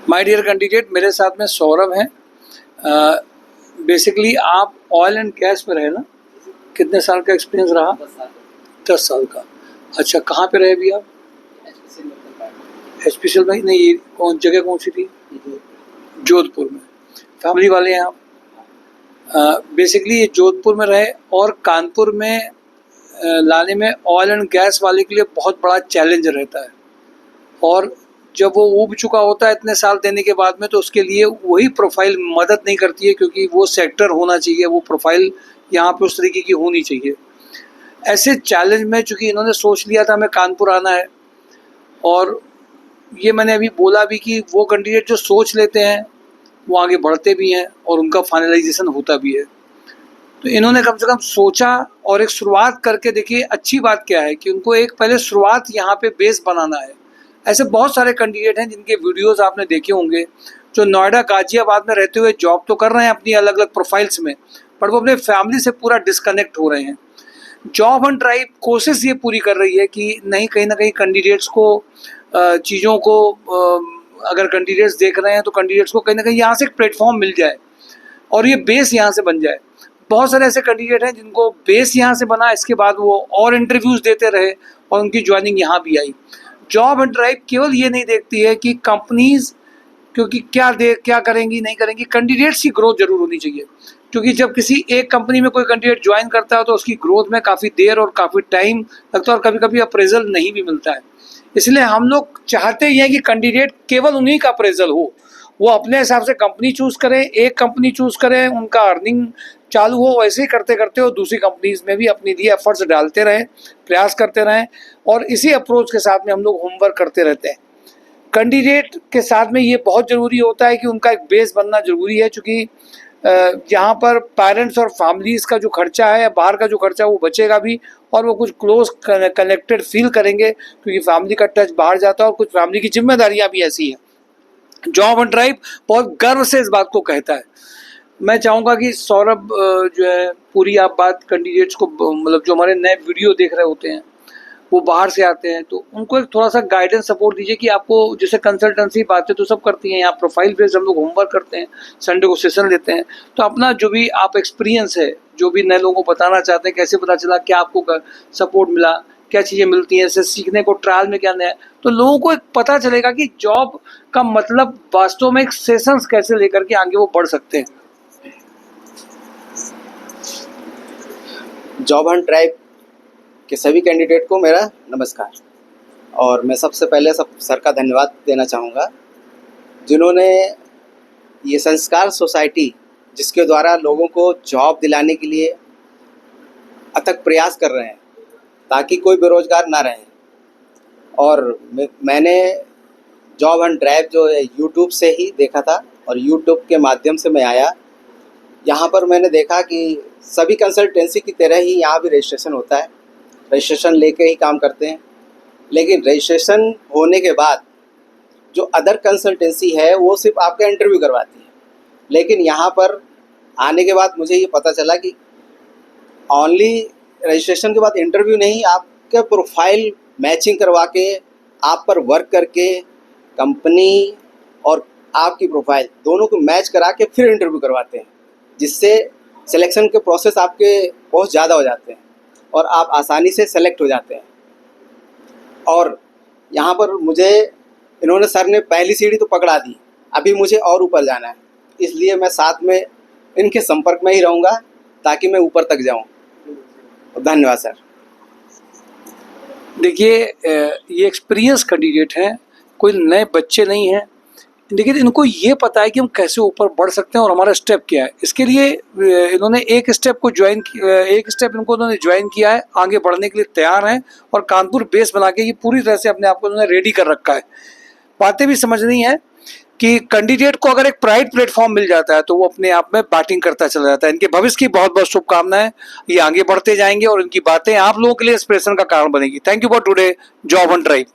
My dear candidate, मेरे साथ में सौरभ हैं। बेसिकली आप ऑयल एंड गैस में रहे ना, कितने साल का एक्सपीरियंस रहा? 10 साल का। अच्छा, कहाँ पे रहे अभी आप? एचपीसीएल में? नहीं, ये जगह कौन सी थी? जोधपुर में। फैमिली वाले हैं आप? बेसिकली ये जोधपुर में रहे और कानपुर में लाने में ऑयल एंड गैस वाले के लिए बहुत बड़ा चैलेंज रहता है। और जब वो ऊब चुका होता है इतने साल देने के बाद में, तो उसके लिए वही प्रोफाइल मदद नहीं करती है, क्योंकि वो सेक्टर होना चाहिए, वो प्रोफाइल यहाँ पे उस तरीके की होनी चाहिए। ऐसे चैलेंज में चूँकि इन्होंने सोच लिया था हमें कानपुर आना है, और ये मैंने अभी बोला भी कि वो कैंडिडेट जो सोच लेते हैं वो आगे बढ़ते भी हैं और उनका फाइनलाइजेशन होता भी है। तो इन्होंने कम से कम सोचा और एक शुरुआत करके देखिए। अच्छी बात क्या है कि उनको एक पहले शुरुआत यहाँ पे बेस बनाना है। ऐसे बहुत सारे कैंडिडेट हैं जिनके वीडियोस आपने देखे होंगे, जो नोएडा गाजियाबाद में रहते हुए जॉब तो कर रहे हैं अपनी अलग अलग प्रोफाइल्स में, पर वो अपने फैमिली से पूरा डिस्कनेक्ट हो रहे हैं। जॉब एंड ड्राइव कोशिश ये पूरी कर रही है कि नहीं, कहीं ना कहीं कैंडिडेट्स को चीज़ों को अगर कैंडिडेट्स देख रहे हैं तो कैंडिडेट्स को कहीं ना कहीं यहाँ से एक प्लेटफॉर्म मिल जाए और ये बेस यहाँ से बन जाए। बहुत सारे ऐसे कैंडिडेट हैं जिनको बेस यहाँ से बना, इसके बाद वो और इंटरव्यूज़ देते रहे और उनकी ज्वाइनिंग यहाँ भी आई। जॉब एंड ड्राइव केवल ये नहीं देखती है कि कंपनीज क्योंकि क्या करेंगी नहीं करेंगी, कैंडिडेट्स की ग्रोथ जरूर होनी चाहिए। क्योंकि जब किसी एक कंपनी में कोई कैंडिडेट ज्वाइन करता है तो उसकी ग्रोथ में काफ़ी देर और काफ़ी टाइम लगता है और कभी कभी अप्रेजल नहीं भी मिलता है। इसलिए हम लोग चाहते ही हैं कि कैंडिडेट केवल उन्हीं का अप्रेजल हो, वो अपने हिसाब से कंपनी चूज़ करें, एक कंपनी चूज़ करें, उनका अर्निंग चालू हो, वैसे ही करते करते वो दूसरी कंपनीज में भी अपनी लिए एफर्ट्स डालते रहें, प्रयास करते रहें। और इसी अप्रोच के साथ में हम लोग होमवर्क करते रहते हैं। कैंडिडेट के साथ में ये बहुत ज़रूरी होता है कि उनका एक बेस बनना ज़रूरी है, क्योंकि यहाँ पर पेरेंट्स और फैमिलीज़ का जो खर्चा है या बाहर का जो खर्चा है वो बचेगा भी, और वो कुछ क्लोज कनेक्टेड फील करेंगे, क्योंकि फैमिली का टच बाहर जाता है और कुछ फैमिली की जिम्मेदारियाँ भी ऐसी हैं। जॉब एंड ड्राइव बहुत गर्व से इस बात को कहता है। मैं चाहूँगा कि सौरभ जो है पूरी आप बात कैंडिडेट्स को, मतलब जो हमारे नए वीडियो देख रहे होते हैं वो बाहर से आते हैं, तो उनको एक थोड़ा सा गाइडेंस सपोर्ट दीजिए कि आपको जैसे कंसल्टेंसी बातें तो सब करती हैं, यहाँ प्रोफाइल बेस्ड हम लोग होमवर्क करते हैं, संडे को सेशन लेते हैं। तो अपना जो भी आप एक्सपीरियंस है, जो भी नए लोगों को बताना चाहते हैं, कैसे पता चला, क्या आपको सपोर्ट मिला, क्या चीज़ें मिलती हैं, इससे सीखने को ट्रायल में क्या नया है, तो लोगों को एक पता चलेगा कि जॉब का मतलब वास्तव में एक सेशंस कैसे लेकर के आगे वो बढ़ सकते हैं। जॉब एंड ड्राइव के सभी कैंडिडेट को मेरा नमस्कार। और मैं सबसे पहले सर का धन्यवाद देना चाहूँगा, जिन्होंने ये संस्कार सोसाइटी, जिसके द्वारा लोगों को जॉब दिलाने के लिए अथक प्रयास कर रहे हैं ताकि कोई बेरोजगार ना रहे। और मैंने जॉब एंड ड्राइव जो है यूट्यूब से ही देखा था, और यूट्यूब के माध्यम से मैं आया यहाँ पर। मैंने देखा कि सभी कंसल्टेंसी की तरह ही यहाँ भी रजिस्ट्रेशन होता है, रजिस्ट्रेशन लेके ही काम करते हैं। लेकिन रजिस्ट्रेशन होने के बाद जो अदर कंसल्टेंसी है वो सिर्फ आपका इंटरव्यू करवाती है। लेकिन यहाँ पर आने के बाद मुझे ये पता चला कि ओनली रजिस्ट्रेशन के बाद इंटरव्यू नहीं, आपके प्रोफाइल मैचिंग करवा के, आप पर वर्क करके, कंपनी और आपकी प्रोफाइल दोनों को मैच करा के फिर इंटरव्यू करवाते हैं, जिससे सिलेक्शन के प्रोसेस आपके बहुत ज़्यादा हो जाते हैं और आप आसानी से सेलेक्ट हो जाते हैं। और यहाँ पर मुझे इन्होंने, सर ने पहली सीढ़ी तो पकड़ा दी, अभी मुझे और ऊपर जाना है, इसलिए मैं साथ में इनके संपर्क में ही रहूँगा ताकि मैं ऊपर तक जाऊँ। धन्यवाद सर। देखिए, ये एक्सपीरियंस कैंडिडेट हैं, कोई नए बच्चे नहीं हैं, लेकिन इनको ये पता है कि हम कैसे ऊपर बढ़ सकते हैं और हमारा स्टेप क्या है। इसके लिए इन्होंने एक स्टेप इनको उन्होंने ज्वाइन किया है, आगे बढ़ने के लिए तैयार हैं और कानपुर बेस बना के ये पूरी तरह से अपने आप को उन्होंने रेडी कर रखा है। बातें भी समझनी है कि कैंडिडेट को अगर एक प्राइवेट प्लेटफॉर्म मिल जाता है तो वो अपने आप में बैटिंग करता चला जाता है। इनके भविष्य की बहुत बहुत शुभकामनाएं, ये आगे बढ़ते जाएंगे और इनकी बातें आप लोगों के लिए इंस्पिरेशन का कारण बनेगी। Thank you for today job and drive.